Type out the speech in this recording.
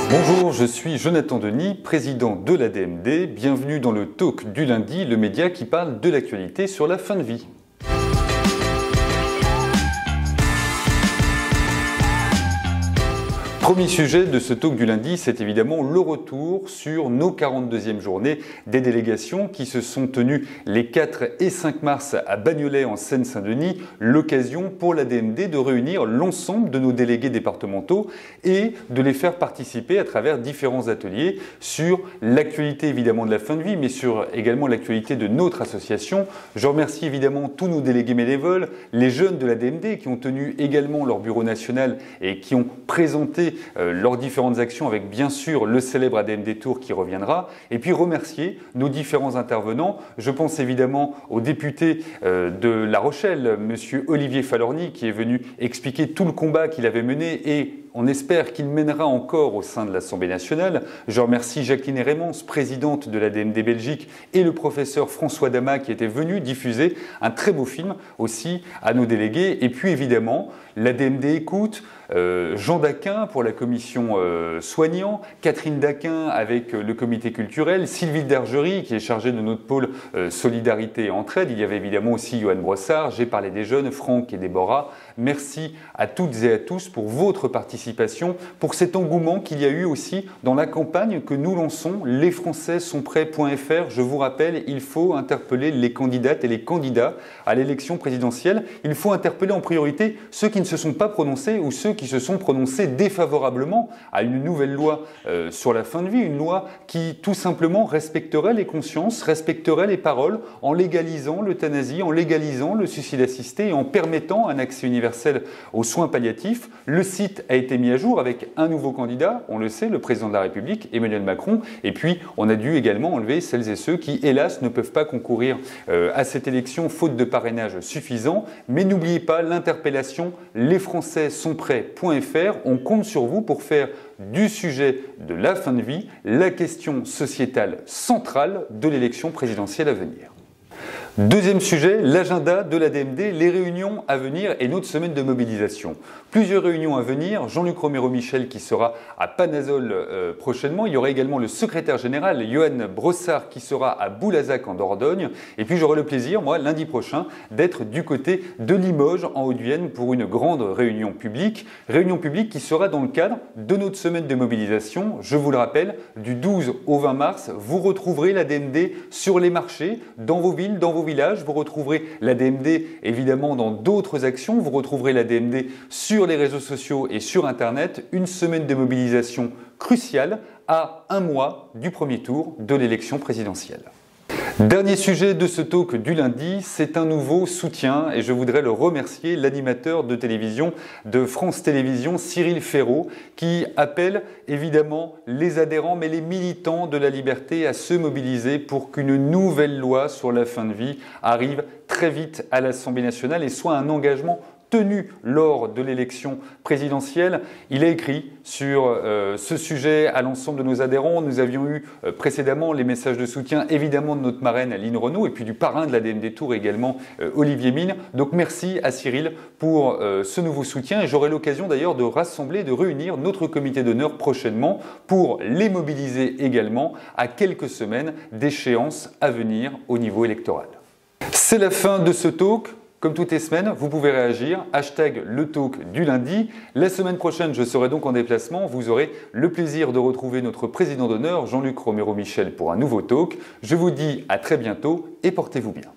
Bonjour, je suis Jonathan Denis, président de l'ADMD. Bienvenue dans le Talk du lundi, le média qui parle de l'actualité sur la fin de vie. Premier sujet de ce talk du lundi, c'est évidemment le retour sur nos 42e journées des délégations qui se sont tenues les 4 et 5 mars à Bagnolet en Seine-Saint-Denis, l'occasion pour l'ADMD de réunir l'ensemble de nos délégués départementaux et de les faire participer à travers différents ateliers sur l'actualité évidemment de la fin de vie, mais sur également l'actualité de notre association. Je remercie évidemment tous nos délégués bénévoles, les jeunes de l'ADMD qui ont tenu également leur bureau national et qui ont présenté leurs différentes actions avec bien sûr le célèbre ADMD Tour qui reviendra, et puis remercier nos différents intervenants. Je pense évidemment au député de La Rochelle, monsieur Olivier Falorni, qui est venu expliquer tout le combat qu'il avait mené et on espère qu'il mènera encore au sein de l'Assemblée nationale. Je remercie Jacqueline Raymond, présidente de l'ADMD Belgique, et le professeur François Damas qui était venu diffuser un très beau film aussi à nos délégués. Et puis évidemment, l'ADMD écoute, Jean Daquin pour la commission soignant, Catherine Daquin avec le comité culturel, Sylvie Dergerie qui est chargée de notre pôle solidarité et entraide. Il y avait évidemment aussi Johan Brossard, j'ai parlé des jeunes, Franck et Déborah. Merci à toutes et à tous pour votre participation, pour cet engouement qu'il y a eu aussi dans la campagne que nous lançons, lesfrançaissonprêts.fr. Je vous rappelle, il faut interpeller les candidates et les candidats à l'élection présidentielle. Il faut interpeller en priorité ceux qui ne se sont pas prononcés ou ceux qui se sont prononcés défavorablement à une nouvelle loi sur la fin de vie, une loi qui tout simplement respecterait les consciences, respecterait les paroles en légalisant l'euthanasie, en légalisant le suicide assisté et en permettant un accès universel aux soins palliatifs. Le site a été mis à jour avec un nouveau candidat, on le sait, le président de la République, Emmanuel Macron, et puis on a dû également enlever celles et ceux qui, hélas, ne peuvent pas concourir à cette élection faute de parrainage suffisant. Mais n'oubliez pas l'interpellation lesfrançaissonprêts.fr. On compte sur vous pour faire du sujet de la fin de vie la question sociétale centrale de l'élection présidentielle à venir. Deuxième sujet, l'agenda de l'ADMD, les réunions à venir et notre semaine de mobilisation. Plusieurs réunions à venir, Jean-Luc Romero-Michel qui sera à Panazol prochainement. Il y aura également le secrétaire général, Johan Brossard, qui sera à Boulazac en Dordogne. Et puis j'aurai le plaisir, moi, lundi prochain, d'être du côté de Limoges, en Haute-Vienne, pour une grande réunion publique. Réunion publique qui sera dans le cadre de notre semaine de mobilisation. Je vous le rappelle, du 12 au 20 mars, vous retrouverez l'ADMD sur les marchés, dans vos villes, dans vos villages. Vous retrouverez l'ADMD évidemment dans d'autres actions. Vous retrouverez l'ADMD sur les réseaux sociaux et sur Internet. Une semaine de mobilisation cruciale à un mois du premier tour de l'élection présidentielle. Dernier sujet de ce talk du lundi, c'est un nouveau soutien et je voudrais le remercier, l'animateur de télévision de France Télévisions, Cyril Ferraud, qui appelle évidemment les adhérents mais les militants de la liberté à se mobiliser pour qu'une nouvelle loi sur la fin de vie arrive très vite à l'Assemblée nationale et soit un engagement tenu lors de l'élection présidentielle. Il a écrit sur ce sujet à l'ensemble de nos adhérents. Nous avions eu précédemment les messages de soutien évidemment de notre marraine Aline Renaud et puis du parrain de l'ADMD Tour également Olivier Mine. Donc merci à Cyril pour ce nouveau soutien et j'aurai l'occasion d'ailleurs de rassembler, de réunir notre comité d'honneur prochainement pour les mobiliser également à quelques semaines d'échéances à venir au niveau électoral. C'est la fin de ce talk. Comme toutes les semaines, vous pouvez réagir, hashtag le talk du lundi. La semaine prochaine, je serai donc en déplacement. Vous aurez le plaisir de retrouver notre président d'honneur, Jean-Luc Romero-Michel, pour un nouveau talk. Je vous dis à très bientôt et portez-vous bien.